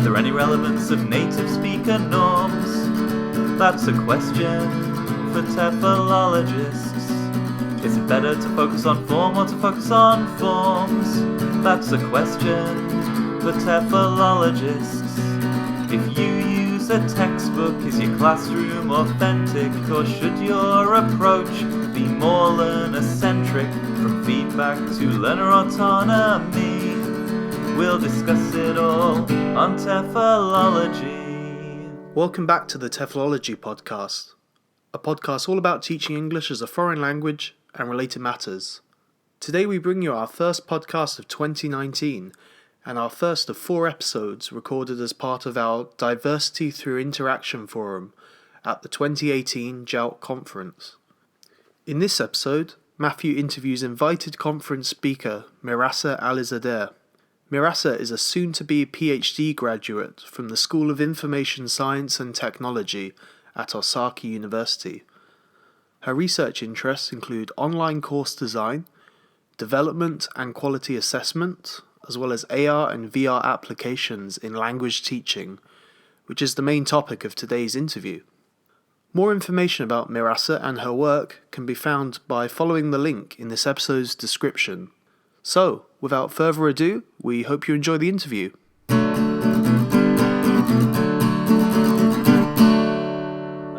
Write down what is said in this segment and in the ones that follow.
there any relevance of native speaker norms? That's a question for TEFLologists. Is it better to focus on form or to focus on forms? That's a question for TEFLologists. If you use a textbook, is your classroom authentic, or should your approach be more learner-centric? From feedback to learner autonomy, we'll discuss it all on TEFLology. Welcome back to the TEFLology Podcast, a podcast all about teaching English as a foreign language and related matters. Today we bring you our first podcast of 2019 and our first of 4 episodes recorded as part of our Diversity Through Interaction Forum at the 2018 JALT conference. In this episode, Matthew interviews invited conference speaker Mehrasa Alizadeh. Mehrasa is a soon-to-be PhD graduate from the School of Information Science and Technology at Osaka University. Her research interests include online course design, development and quality assessment, as well as AR and VR applications in language teaching, which is the main topic of today's interview. More information about Mehrasa and her work can be found by following the link in this episode's description. So, without further ado, we hope you enjoy the interview. I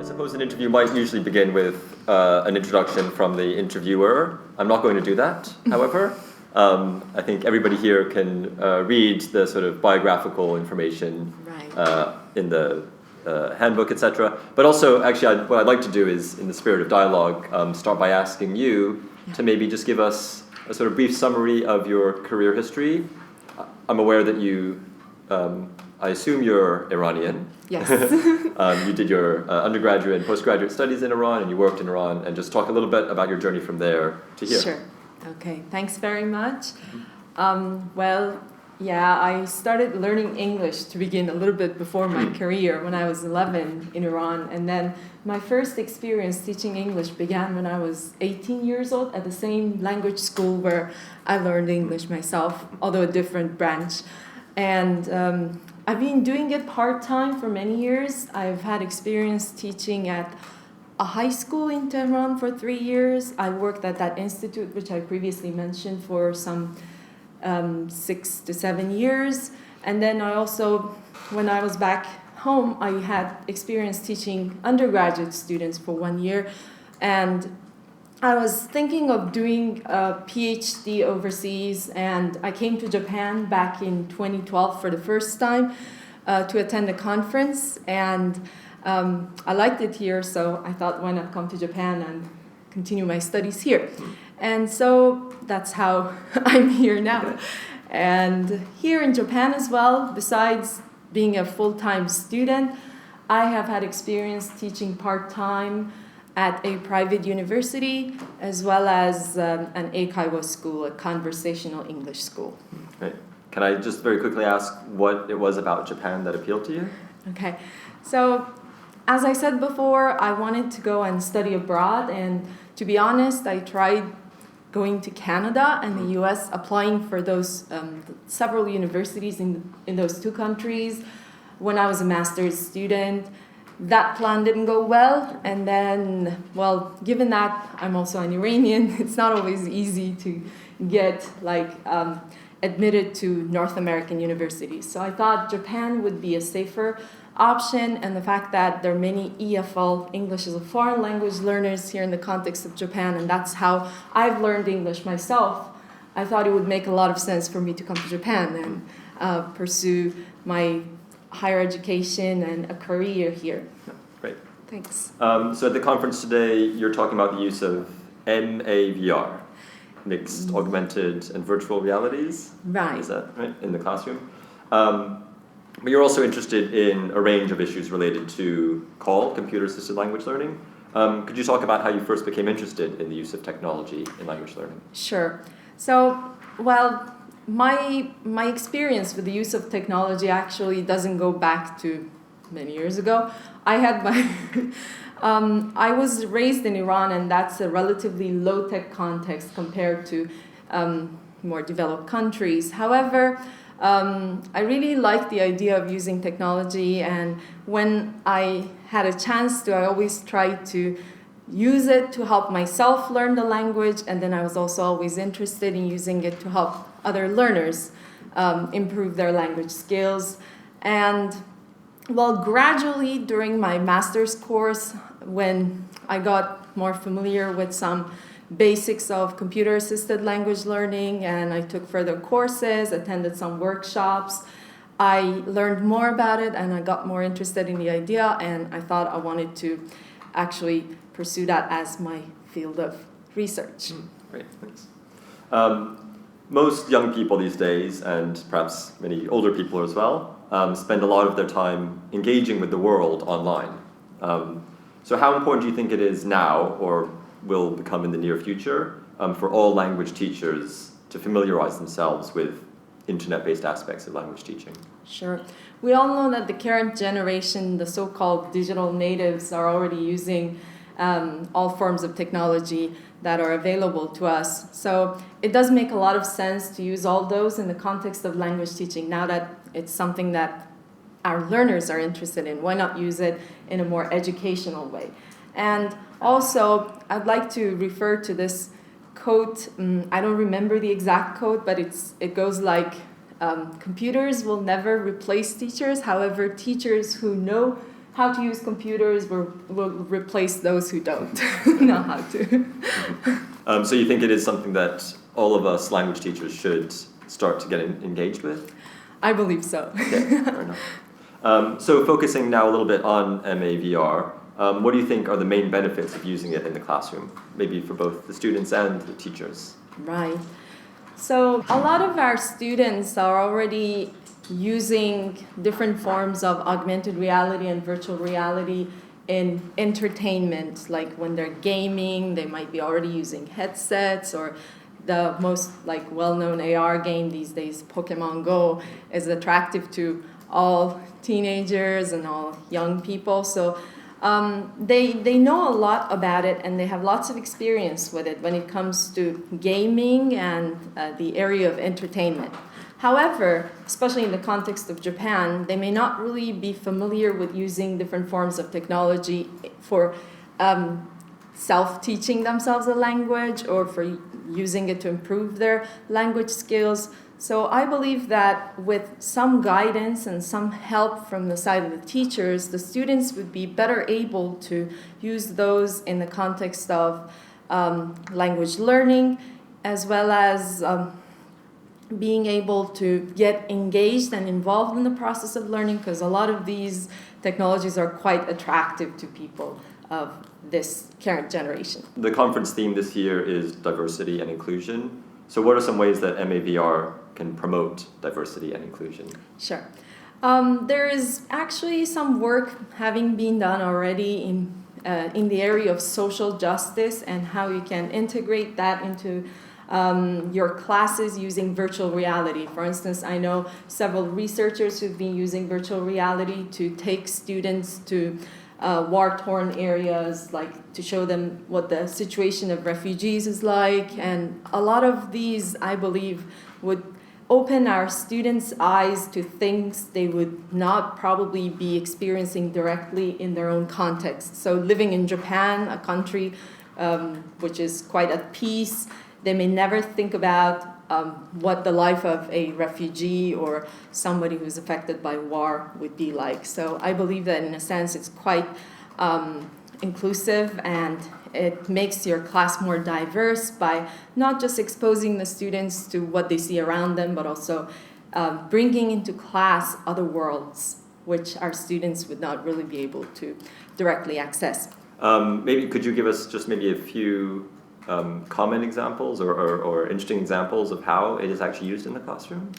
suppose an interview might usually begin with an introduction from the interviewer. I'm not going to do that, however. I think everybody here can read the sort of biographical information in the handbook, etc. But also, actually, what I'd like to do is, in the spirit of dialogue, start by asking you to maybe just give us a sort of brief summary of your career history. I'm aware that you, I assume you're Iranian. Yes. You did your undergraduate and postgraduate studies in Iran, and you worked in Iran, and just talk a little bit about your journey from there to here. Sure. Okay, thanks very much. I started learning English to begin a little bit before my career when I was 11 in Iran. And then my first experience teaching English began when I was 18 years old at the same language school where I learned English myself, although a different branch. And I've been doing it part-time for many years. I've had experience teaching at a high school in Tehran for 3 years. I worked at that institute, which I previously mentioned, for some 6 to 7 years. And then I also, when I was back home, I had experience teaching undergraduate students for 1 year. And I was thinking of doing a PhD overseas, and I came to Japan back in 2012 for the first time to attend a conference. And I liked it here, so I thought, why not come to Japan and continue my studies here? And so that's how I'm here now. And here in Japan as well, besides being a full-time student, I have had experience teaching part-time at a private university, as well as an Eikaiwa school, a conversational English school. Right. Can I just very quickly ask what it was about Japan that appealed to you? Okay. So, as I said before, I wanted to go and study abroad, and to be honest, I tried going to Canada and the US, applying for those several universities in those 2 countries when I was a master's student. That plan didn't go well, and then, given that I'm also an Iranian, it's not always easy to get admitted to North American universities. So I thought Japan would be a safer option, and the fact that there are many EFL, English as a foreign language learners here in the context of Japan, and that's how I've learned English myself, I thought it would make a lot of sense for me to come to Japan and pursue my higher education and a career here. Great. Thanks. So at the conference today, you're talking about the use of MAVR, mixed augmented and virtual realities. Right. Is that right, in the classroom? But you're also interested in a range of issues related to CAL, computer-assisted language learning. Could you talk about how you first became interested in the use of technology in language learning? Sure. So, my experience with the use of technology actually doesn't go back to many years ago. I had I was raised in Iran, and that's a relatively low-tech context compared to more developed countries. However, I really like the idea of using technology, and when I had a chance to, I always tried to use it to help myself learn the language, and then I was also always interested in using it to help other learners improve their language skills. And well, gradually during my master's course, when I got more familiar with some basics of computer-assisted language learning, and I took further courses, attended some workshops, I learned more about it, and I got more interested in the idea, and I thought I wanted to actually pursue that as my field of research. Great, thanks. Most young people these days, and perhaps many older people as well, spend a lot of their time engaging with the world online. So how important do you think it is now, or will become in the near future, for all language teachers to familiarize themselves with internet-based aspects of language teaching? Sure. We all know that the current generation, the so-called digital natives, are already using all forms of technology that are available to us. So it does make a lot of sense to use all those in the context of language teaching now that it's something that our learners are interested in. Why not use it in a more educational way? And also, I'd like to refer to this quote. I don't remember the exact quote, but it goes like, computers will never replace teachers. However, teachers who know how to use computers will replace those who don't know how to. So you think it is something that all of us language teachers should start to get engaged with? I believe so. Okay, fair enough. So focusing now a little bit on MAVR, what do you think are the main benefits of using it in the classroom, maybe for both the students and the teachers? Right. So a lot of our students are already using different forms of augmented reality and virtual reality in entertainment. Like when they're gaming, they might be already using headsets, or the most well-known AR game these days, Pokemon Go, is attractive to all teenagers and all young people. So they know a lot about it, and they have lots of experience with it when it comes to gaming and the area of entertainment. However, especially in the context of Japan, they may not really be familiar with using different forms of technology for self-teaching themselves a language, or for using it to improve their language skills. So I believe that with some guidance and some help from the side of the teachers, the students would be better able to use those in the context of language learning, as well as being able to get engaged and involved in the process of learning, because a lot of these technologies are quite attractive to people of this current generation. The conference theme this year is diversity and inclusion. So what are some ways that MAVR can promote diversity and inclusion? Sure. There is actually some work having been done already in the area of social justice and how you can integrate that into your classes using virtual reality. For instance, I know several researchers who've been using virtual reality to take students to war-torn areas, like to show them what the situation of refugees is like. And a lot of these, I believe, would open our students' eyes to things they would not probably be experiencing directly in their own context. So living in Japan, a country which is quite at peace, they may never think about what the life of a refugee or somebody who's affected by war would be like. So I believe that in a sense it's quite inclusive, and it makes your class more diverse by not just exposing the students to what they see around them, but also bringing into class other worlds which our students would not really be able to directly access. Maybe could you give us just maybe a few common examples or interesting examples of how it is actually used in the classroom?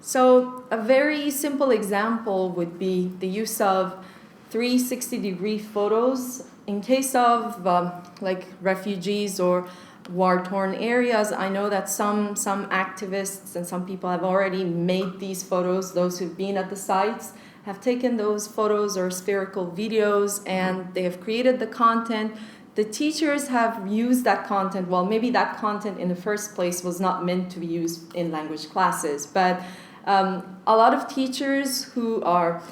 So a very simple example would be the use of 360-degree photos. In case of like refugees or war-torn areas, I know that some activists and some people have already made these photos. Those who've been at the sites have taken those photos or spherical videos, and they have created the content the teachers have used that content. Well, maybe that content in the first place was not meant to be used in language classes, but a lot of teachers who are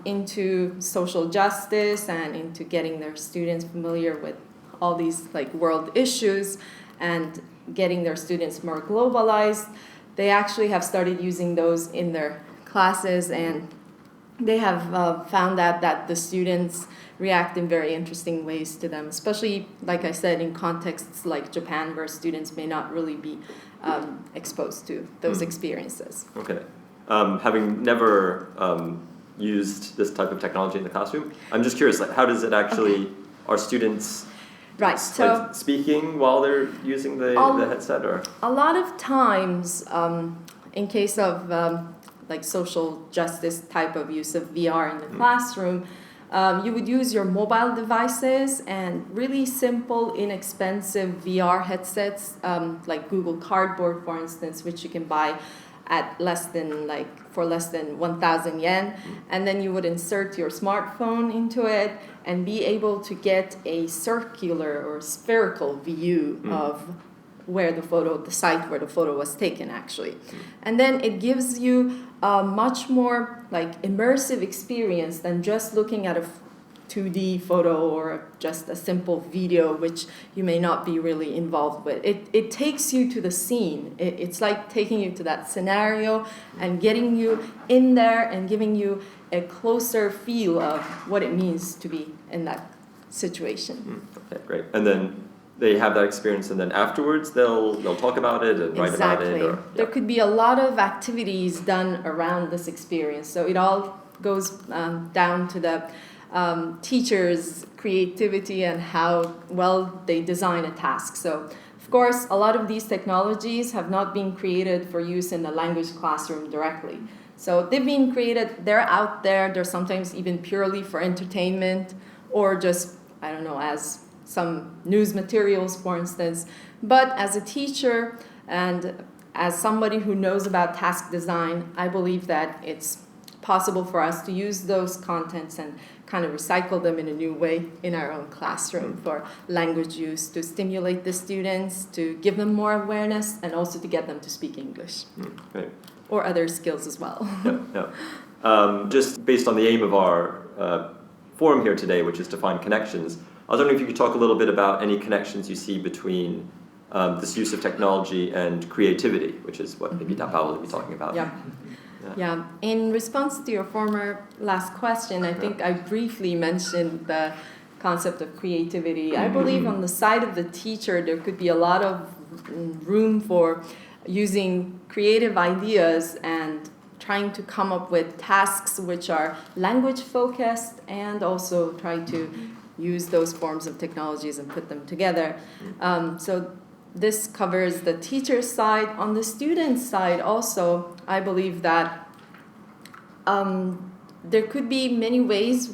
into social justice and into getting their students familiar with all these like world issues and getting their students more globalized, they actually have started using those in their classes, and they have found out that the students react in very interesting ways to them, especially, like I said, in contexts like Japan, where students may not really be exposed to those experiences. Okay. Having never used this type of technology in the classroom, I'm just curious, like, how does it actually, are students So speaking while they're using the headset? Or a lot of times, in case of like social justice type of use of VR in the classroom, you would use your mobile devices and really simple, inexpensive VR headsets, like Google Cardboard, for instance, which you can buy at less than 1,000 yen, and then you would insert your smartphone into it and be able to get a circular or spherical view of where the site where the photo was taken actually. And then it gives you a much more like immersive experience than just looking at a 2D photo or just a simple video, which you may not be really involved with. It takes you to the scene. It's like taking you to that scenario and getting you in there and giving you a closer feel of what it means to be in that situation. Okay, great. And then they have that experience, and then afterwards they'll talk about it and write about it. Or, There could be a lot of activities done around this experience. So it all goes down to the teachers' creativity and how well they design a task. So, of course, a lot of these technologies have not been created for use in the language classroom directly. So they've been created, they're out there, they're sometimes even purely for entertainment or just, I don't know, as some news materials, for instance. But as a teacher and as somebody who knows about task design, I believe that it's possible for us to use those contents and kind of recycle them in a new way in our own classroom for language use, to stimulate the students, to give them more awareness, and also to get them to speak English. Right. Or other skills as well. Just based on the aim of our forum here today, which is to find connections, I was wondering if you could talk a little bit about any connections you see between this use of technology and creativity, which is what maybe TEFL will be talking about. Yeah. In response to your former last question, I think I briefly mentioned the concept of creativity. I believe on the side of the teacher, there could be a lot of room for using creative ideas and trying to come up with tasks which are language focused, and also try to use those forms of technologies and put them together. So this covers the teacher's side. On the student's side also, I believe that there could be many ways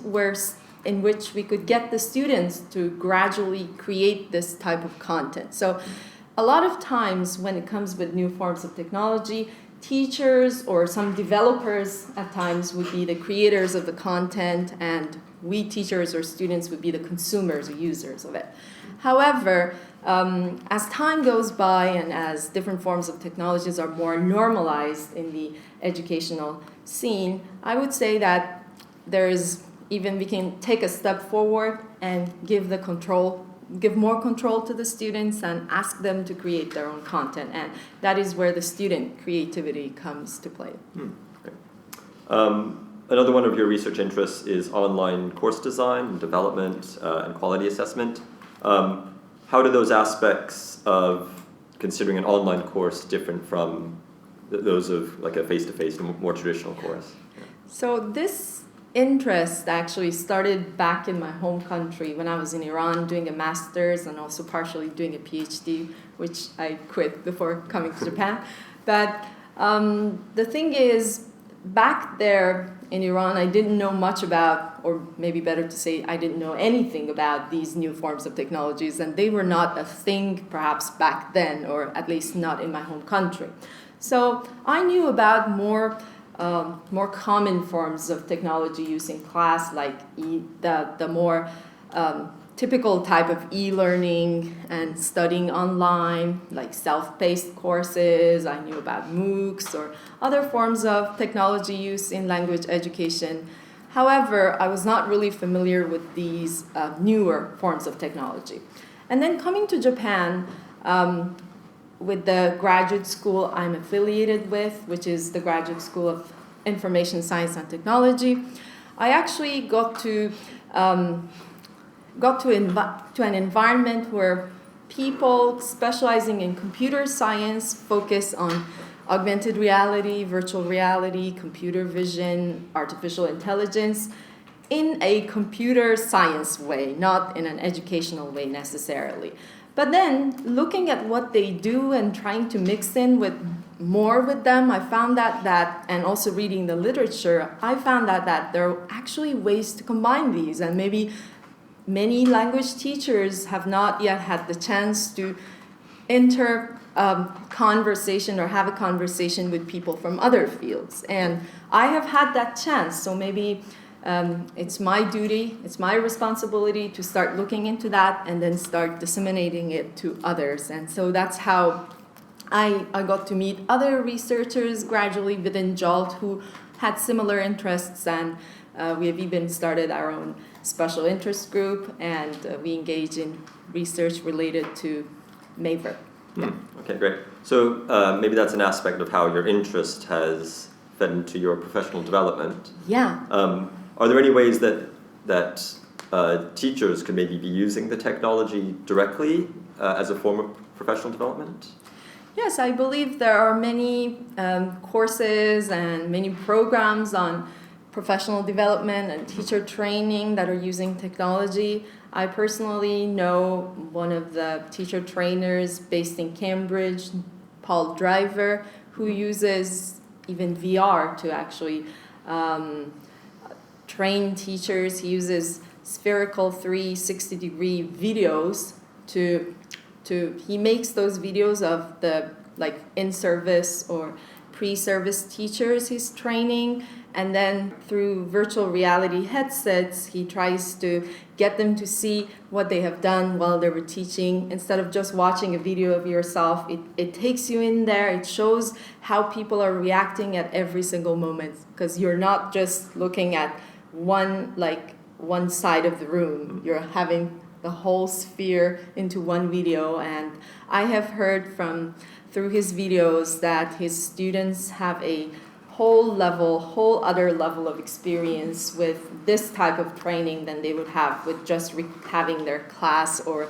in which we could get the students to gradually create this type of content. So a lot of times when it comes with new forms of technology, teachers or some developers at times would be the creators of the content, and we teachers or students would be the consumers or users of it. However, as time goes by and as different forms of technologies are more normalized in the educational scene, I would say that we can take a step forward and give more control to the students and ask them to create their own content. And that is where the student creativity comes to play. Another one of your research interests is online course design, development, and quality assessment. How do those aspects of considering an online course different from those of like a face-to-face, more traditional course? So this interest actually started back in my home country when I was in Iran doing a master's and also partially doing a PhD, which I quit before coming to Japan. But the thing is, back there in Iran, I didn't know much about, or maybe better to say, I didn't know anything about these new forms of technologies, and they were not a thing perhaps back then, or at least not in my home country. So I knew about more common forms of technology use in class, like the more typical type of e-learning and studying online, like self-paced courses. I knew about MOOCs or other forms of technology use in language education. However, I was not really familiar with these newer forms of technology. And then coming to Japan, with the graduate school I'm affiliated with, which is the Graduate School of Information Science and Technology, I actually got to an environment where people specializing in computer science focus on augmented reality, virtual reality, computer vision, artificial intelligence in a computer science way, not in an educational way necessarily. But then looking at what they do and trying to mix in with more with them, I found that and also reading the literature, I found that there are actually ways to combine these, and maybe many language teachers have not yet had the chance to enter conversation or have a conversation with people from other fields. And I have had that chance, so maybe it's my duty, it's my responsibility to start looking into that and then start disseminating it to others. And so that's how I got to meet other researchers gradually within JALT who had similar interests, and we have even started our own special interest group, and we engage in research related to MAVER. Yeah. Okay, great. So maybe that's an aspect of how your interest has fed into your professional development. Yeah. Are there any ways that teachers could maybe be using the technology directly as a form of professional development? Yes, I believe there are many courses and many programs on professional development and teacher training that are using technology. I personally know one of the teacher trainers based in Cambridge, Paul Driver, who uses even VR to actually train teachers. He uses spherical 360-degree videos he makes those videos of the in-service or pre-service teachers he's training, and then through virtual reality headsets he tries to get them to see what they have done while they were teaching. Instead of just watching a video of yourself, it takes you in there. It shows how people are reacting at every single moment, because you're not just looking at one side of the room. You're having the whole sphere into one video. And I have heard through his videos that his students have a whole other level of experience with this type of training than they would have with just having their class or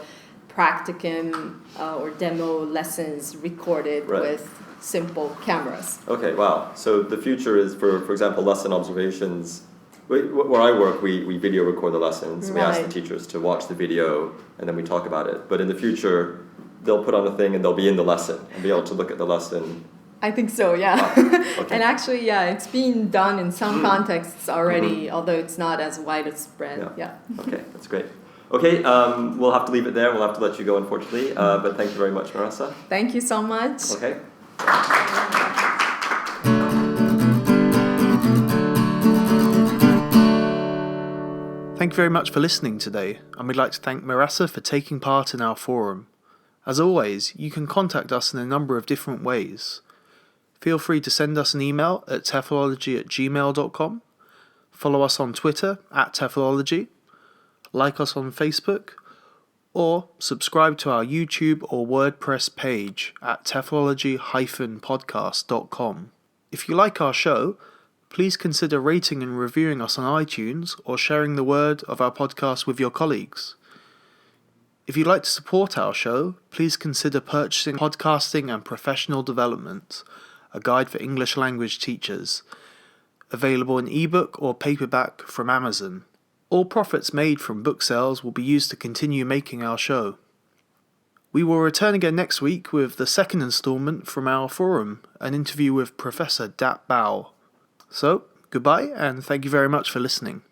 practicum or demo lessons recorded with simple cameras. Okay, wow. So the future is, for example, lesson observations. Where I work, we video record the lessons. We ask the teachers to watch the video, and then we talk about it. But in the future, they'll put on a thing and they'll be in the lesson and be able to look at the lesson. I think so, yeah. Wow. Okay. And actually, yeah, it's being done in some contexts already, although it's not as widespread. Yeah. Okay, that's great. Okay, we'll have to leave it there. We'll have to let you go, unfortunately. But thank you very much, Mehrasa. Thank you so much. Okay. Thank you very much for listening today, and we'd like to thank Mehrasa for taking part in our forum. As always, you can contact us in a number of different ways. Feel free to send us an email at TEFLology@gmail.com, follow us on Twitter @TEFLology, like us on Facebook, or subscribe to our YouTube or WordPress page at TEFLology-podcast.com. If you like our show, please consider rating and reviewing us on iTunes or sharing the word of our podcast with your colleagues. If you'd like to support our show, please consider purchasing Podcasting and Professional Development, a guide for English language teachers, available in ebook or paperback from Amazon. All profits made from book sales will be used to continue making our show. We will return again next week with the second installment from our forum, an interview with Professor Dat Bao. So, goodbye, and thank you very much for listening.